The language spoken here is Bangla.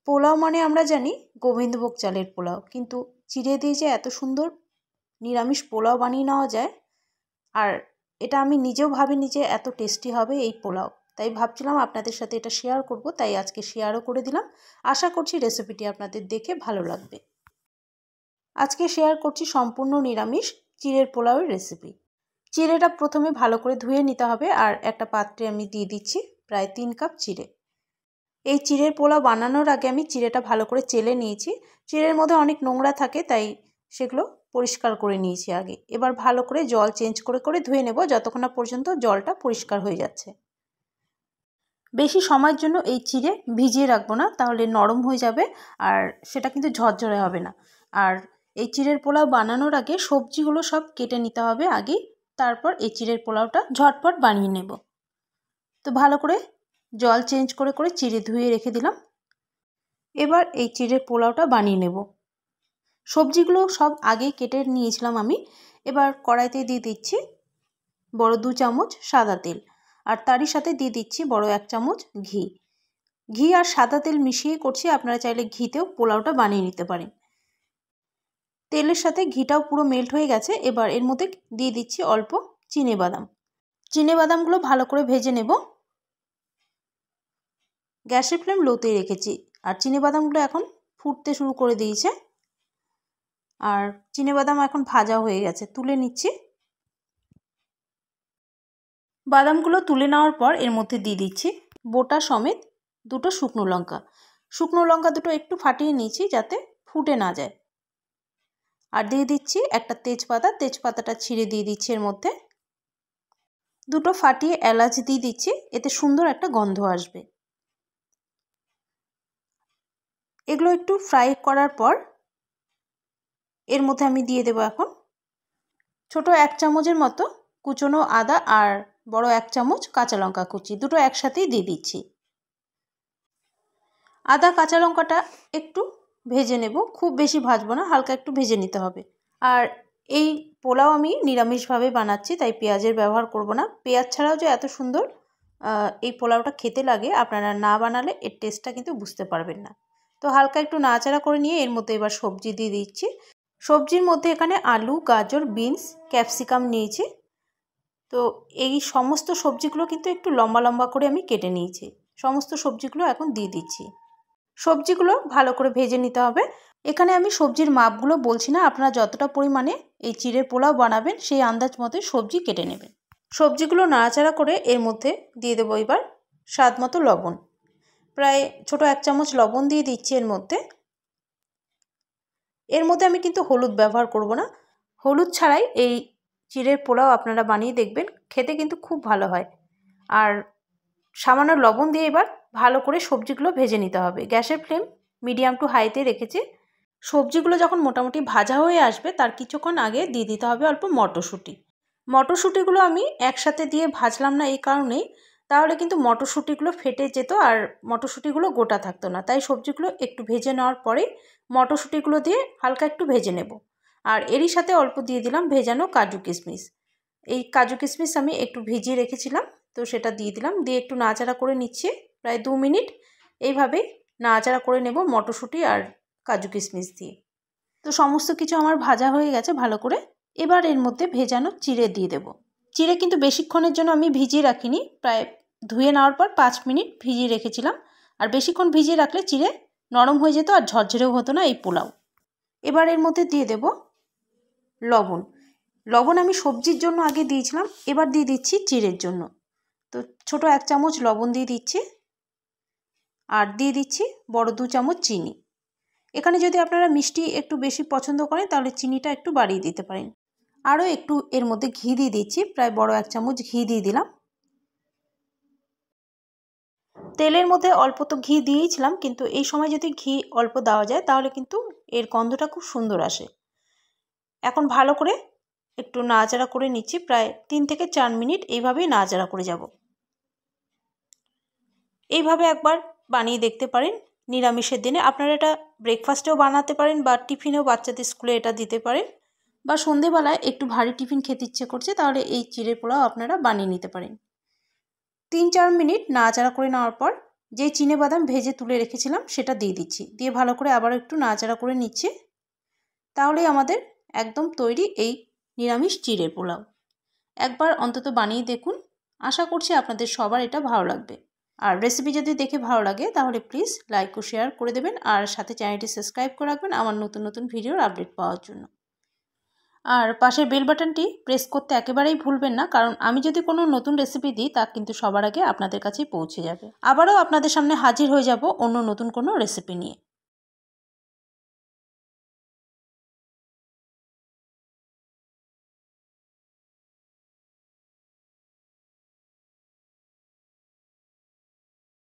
পোলাও মানে আমরা জানি গোবিন্দভোগ চালের পোলাও, কিন্তু চিড়ে দিয়ে যে এত সুন্দর নিরামিষ পোলাও বানিয়ে নেওয়া যায়, আর এটা আমি নিজেও ভাবিনি যে এত টেস্টি হবে এই পোলাও। তাই ভাবছিলাম আপনাদের সাথে এটা শেয়ার করব, তাই আজকে শেয়ারও করে দিলাম। আশা করছি রেসিপিটি আপনাদের দেখে ভালো লাগবে। আজকে শেয়ার করছি সম্পূর্ণ নিরামিষ চিড়ের পোলাওয়ের রেসিপি। চিড়েটা প্রথমে ভালো করে ধুয়ে নিতে হবে, আর একটা পাত্রে আমি দিয়ে দিচ্ছি প্রায় 3 কাপ চিড়ে। এই চিড়ের পোলাও বানানোর আগে আমি চিড়েটা ভালো করে চেলে নিয়েছি। চিড়ের মধ্যে অনেক নোংরা থাকে, তাই সেগুলো পরিষ্কার করে নিয়েছি আগে। এবার ভালো করে জল চেঞ্জ করে করে ধুয়ে নেব যতক্ষণ না পর্যন্ত জলটা পরিষ্কার হয়ে যাচ্ছে। বেশি সময়ের জন্য এই চিড়ে ভিজিয়ে রাখবো না, তাহলে নরম হয়ে যাবে আর সেটা কিন্তু ঝরঝরে হবে না। আর এই চিড়ের পোলাও বানানোর আগে সবজিগুলো সব কেটে নিতে হবে আগেই, তারপর এই চিড়ের পোলাওটা ঝটপট বানিয়ে নেব। তো ভালো করে জল চেঞ্জ করে করে চিড়ে ধুয়ে রেখে দিলাম। এবার এই চিড়ের পোলাওটা বানিয়ে নেব। সবজিগুলো সব আগেই কেটে নিয়েছিলাম আমি। এবার কড়াইতে দিয়ে দিচ্ছি বড় 2 চামচ সাদা তেল, আর তারই সাথে দিয়ে দিচ্ছি বড় 1 চামচ ঘি। ঘি আর সাদা তেল মিশিয়ে করছি, আপনারা চাইলে ঘিতেও পোলাওটা বানিয়ে নিতে পারেন। তেলের সাথে ঘিটাও পুরো মেল্ট হয়ে গেছে। এবার এর মধ্যে দিয়ে দিচ্ছি অল্প চিনেবাদাম। চিনেবাদামগুলো ভালো করে ভেজে নেব। গ্যাসের ফ্লেম লোতে রেখেছি, আর চিনেবাদামগুলো এখন ফুটতে শুরু করে দিয়েছে। আর চিনেবাদাম এখন ভাজা হয়ে গেছে, তুলে নিচ্ছি। বাদামগুলো তুলে নেওয়ার পর এর মধ্যে দিয়ে দিচ্ছি বোটা সমেত 2টো শুকনো লঙ্কা। শুকনো লঙ্কা দুটো একটু ফাটিয়ে নিয়েছি যাতে ফুটে না যায়। আর দিয়ে দিচ্ছি একটা তেজপাতা, তেজপাতাটা ছিঁড়ে দিয়ে দিচ্ছি এর মধ্যে। 2টো ফাটিয়ে এলাচ দিয়ে দিচ্ছি, এতে সুন্দর একটা গন্ধ আসবে। এগুলো একটু ফ্রাই করার পর এর মধ্যে আমি দিয়ে দেবো এখন ছোট 1 চামচের মতো কুচনো আদা আর বড় 1 চামচ কাঁচা লঙ্কা কুচি, দুটো একসাথেই দিয়ে দিচ্ছি। আদা কাঁচা লঙ্কাটা একটু ভেজে নেব, খুব বেশি ভাজবো না, হালকা একটু ভেজে নিতে হবে। আর এই পোলাও আমি নিরামিষভাবে বানাচ্ছি, তাই পেঁয়াজের ব্যবহার করব না। পেঁয়াজ ছাড়াও যে এত সুন্দর এই পোলাওটা খেতে লাগে, আপনারা না বানালে এর টেস্টটা কিন্তু বুঝতে পারবেন না। তো হালকা একটু নাড়াচাড়া করে নিয়ে এর মধ্যে এবার সবজি দিয়ে দিচ্ছি। সবজির মধ্যে এখানে আলু, গাজর, বিনস, ক্যাপসিকাম নিয়েছি। তো এই সমস্ত সবজিগুলো কিন্তু একটু লম্বা লম্বা করে আমি কেটে নিয়েছি। সমস্ত সবজিগুলো এখন দিয়ে দিচ্ছি। সবজিগুলো ভালো করে ভেজে নিতে হবে। এখানে আমি সবজির মাপগুলো বলছি না, আপনারা যতটা পরিমাণে এই চিড়ের পোলাও বানাবেন সেই আন্দাজ মতোই সবজি কেটে নেবেন। সবজিগুলো নাড়াচাড়া করে এর মধ্যে দিয়ে দেবো এবার স্বাদ মতো লবণ। প্রায় ছোট 1 চামচ লবণ দিয়ে দিচ্ছি এর মধ্যে। এর মধ্যে আমি কিন্তু হলুদ ব্যবহার করব না। হলুদ ছাড়াই এই চিড়ের পোলাও আপনারা বানিয়ে দেখবেন, খেতে কিন্তু খুব ভালো হয়। আর সামান্য লবণ দিয়ে এবার ভালো করে সবজিগুলো ভেজে নিতে হবে। গ্যাসের ফ্লেম মিডিয়াম টু হাইতে রেখেছি। সবজিগুলো যখন মোটামুটি ভাজা হয়ে আসবে তার কিছুক্ষণ আগে দিয়ে দিতে হবে অল্প মটরশুঁটি। মটরশুঁটিগুলো আমি একসাথে দিয়ে ভাজলাম না এই কারণেই, তাহলে কিন্তু মটরশুঁটিগুলো ফেটে যেত আর মটরশুঁটিগুলো গোটা থাকতো না। তাই সবজিগুলো একটু ভেজে নেওয়ার পরেই মটরশুঁটিগুলো দিয়ে হালকা একটু ভেজে নেব। আর এরই সাথে অল্প দিয়ে দিলাম ভেজানো কাজু কিশমিশ। এই কাজু কিশমিশ আমি একটু ভিজিয়ে রেখেছিলাম, তো সেটা দিয়ে দিলাম। দিয়ে একটু নাড়াচাড়া করে নিচ্ছি প্রায় 2 মিনিট। এইভাবেই নাড়াচাড়া করে নেব মটরশুঁটি আর কাজু কিশমিশ দিয়ে। তো সমস্ত কিছু আমার ভাজা হয়ে গেছে ভালো করে। এবার এর মধ্যে ভেজানো চিড়ে দিয়ে দেব। চিড়ে কিন্তু বেশিক্ষণের জন্য আমি ভিজিয়ে রাখিনি, প্রায় ধুয়ে নেওয়ার পর 5 মিনিট ভিজিয়ে রেখেছিলাম। আর বেশিক্ষণ ভিজিয়ে রাখলে চিড়ে নরম হয়ে যেত আর ঝরঝরেও হতো না এই পোলাও। এবার এর মধ্যে দিয়ে দেব লবণ। লবণ আমি সবজির জন্য আগে দিয়েছিলাম, এবার দিয়ে দিচ্ছি চিড়ের জন্য। তো ছোট 1 চামচ লবণ দিয়ে দিচ্ছি, আর দিয়ে দিচ্ছি বড় 2 চামচ চিনি। এখানে যদি আপনারা মিষ্টি একটু বেশি পছন্দ করেন তাহলে চিনিটা একটু বাড়িয়ে দিতে পারেন। আরও একটু এর মধ্যে ঘি দিয়ে দিচ্ছি, প্রায় বড় 1 চামচ ঘি দিয়ে দিলাম। তেলের মধ্যে অল্প তো ঘি দিয়েছিলাম, কিন্তু এই সময় যদি ঘি অল্প দেওয়া যায় তাহলে কিন্তু এর গন্ধটা খুব সুন্দর আসে। এখন ভালো করে একটু নাড়াচাড়া করে নিচ্ছি, প্রায় 3 থেকে 4 মিনিট এইভাবেই নাড়াচাড়া করে যাব। এইভাবে একবার বানিয়ে দেখতে পারেন নিরামিষের দিনে। আপনারা এটা ব্রেকফাস্টেও বানাতে পারেন বা টিফিনেও বাচ্চাদের স্কুলে এটা দিতে পারেন, বা সন্ধেবেলায় একটু ভারী টিফিন খেতে ইচ্ছে করছে তাহলে এই চিড়ের পোলাও আপনারা বানিয়ে নিতে পারেন। 3-4 মিনিট নাড়াচাড়া করে নেওয়ার পর যে চিনেবাদাম ভেজে তুলে রেখেছিলাম সেটা দিয়ে দিচ্ছি। দিয়ে ভালো করে আবার একটু নাড়াচাড়া করে নিচ্ছি। তাহলেই আমাদের একদম তৈরি এই নিরামিষ চিড়ের পোলাও। একবার অন্তত বানিয়ে দেখুন, আশা করছি আপনাদের সবার এটা ভালো লাগবে। আর রেসিপি যদি দেখে ভালো লাগে তাহলে প্লিজ লাইক ও শেয়ার করে দেবেন, আর সাথে চ্যানেলটি সাবস্ক্রাইব করে রাখবেন আমার নতুন নতুন ভিডিওর আপডেট পাওয়ার জন্য। আর পাশের বেল বাটনটি প্রেস করতে একেবারেই ভুলবেন না, কারণ আমি যদি কোনো নতুন রেসিপি দিই তা কিন্তু সবার আগে আপনাদের কাছেই পৌঁছে যাবে। আবারও আপনাদের সামনে হাজির হয়ে যাব অন্য নতুন কোনো রেসিপি নিয়ে।